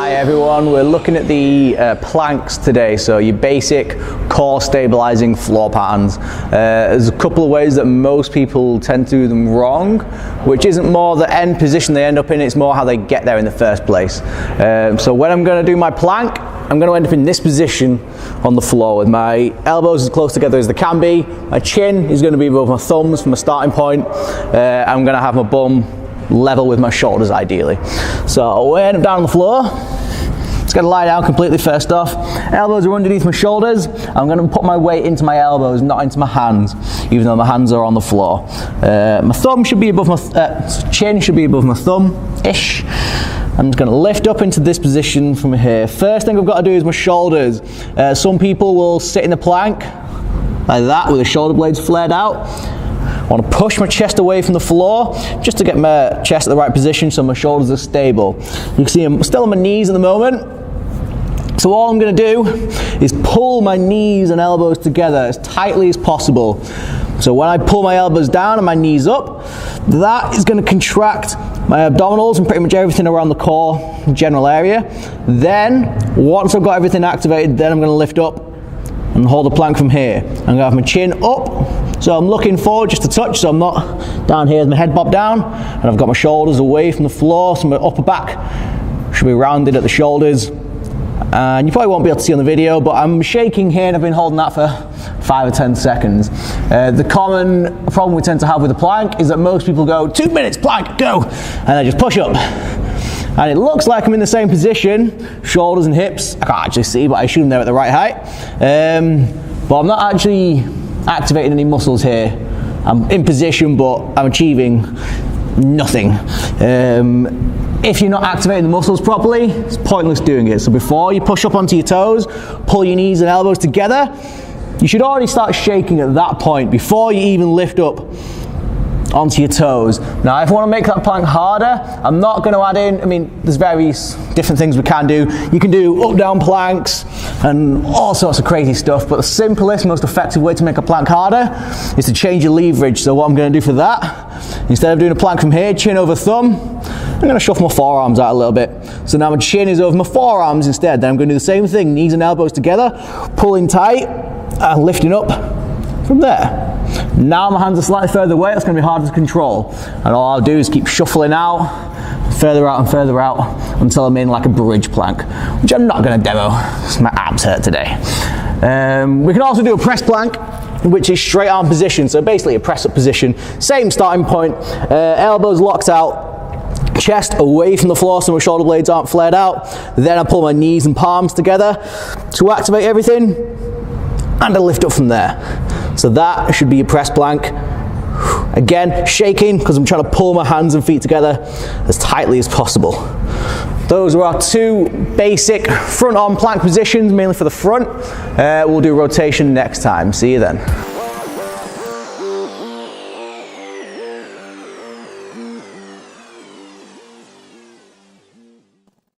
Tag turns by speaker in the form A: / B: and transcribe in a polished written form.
A: Hi everyone, we're looking at the planks today, so your basic core stabilizing floor patterns. There's a couple of ways that most people tend to do them wrong, which isn't more the end position they end up in, it's more how they get there in the first place. So when I'm going to do my plank, I'm going to end up in this position on the floor with my elbows as close together as they can be. My chin is going to be above my thumbs from a starting point. I'm going to have my bum level with my shoulders ideally. So we end up down on the floor. Just going to lie down completely first off. Elbows are underneath my shoulders. I'm going to put my weight into my elbows, not into my hands, even though my hands are on the floor. My thumb should be above my chin should be above my thumb-ish. I'm just going to lift up into this position from here. First thing I've got to do is my shoulders. Some people will sit in the plank like that with the shoulder blades flared out. I want to push my chest away from the floor just to get my chest at the right position so my shoulders are stable. You can see I'm still on my knees at the moment. So all I'm going to do is pull my knees and elbows together as tightly as possible. So when I pull my elbows down and my knees up, that is going to contract my abdominals and pretty much everything around the core general area. Then once I've got everything activated, then I'm going to lift up and hold the plank from here. I'm going to have my chin up. So I'm looking forward just a touch, so I'm not down here with my head bobbed down, and I've got my shoulders away from the floor, so my upper back should be rounded at the shoulders. And you probably won't be able to see on the video, but I'm shaking here and I've been holding that for 5 or 10 seconds. The common problem we tend to have with the plank is that most people go 2 minutes plank, go, and I just push up. And it looks like I'm in the same position, shoulders and hips. I can't actually see, but I assume they're at the right height. But I'm not actually activating any muscles here. I'm in position, but I'm achieving nothing. If you're not activating the muscles properly, it's pointless doing it. So before you push up onto your toes, pull your knees and elbows together, you should already start shaking at that point before you even lift up onto your toes. Now if I want to make that plank harder, I'm not going to add in, there's various different things we can do. You can do up down planks and all sorts of crazy stuff, but the simplest, most effective way to make a plank harder is to change your leverage. So what I'm going to do for that, instead of doing a plank from here, chin over thumb, I'm going to shuffle my forearms out a little bit. So now my chin is over my forearms instead. Then I'm going to do the same thing, knees and elbows together, pulling tight and lifting up from there. Now my hands are slightly further away, it's going to be harder to control. And all I'll do is keep shuffling out and further out until I'm in like a bridge plank, which I'm not going to demo because my abs hurt today. We can also do a press plank, which is straight arm position, so basically a press up position. Same starting point, elbows locked out, chest away from the floor so my shoulder blades aren't flared out. Then I pull my knees and palms together to activate everything, and I lift up from there. So that should be a press plank. Again, shaking because I'm trying to pull my hands and feet together as tightly as possible. Those are our two basic front arm plank positions, mainly for the front. We'll do rotation next time. See you then.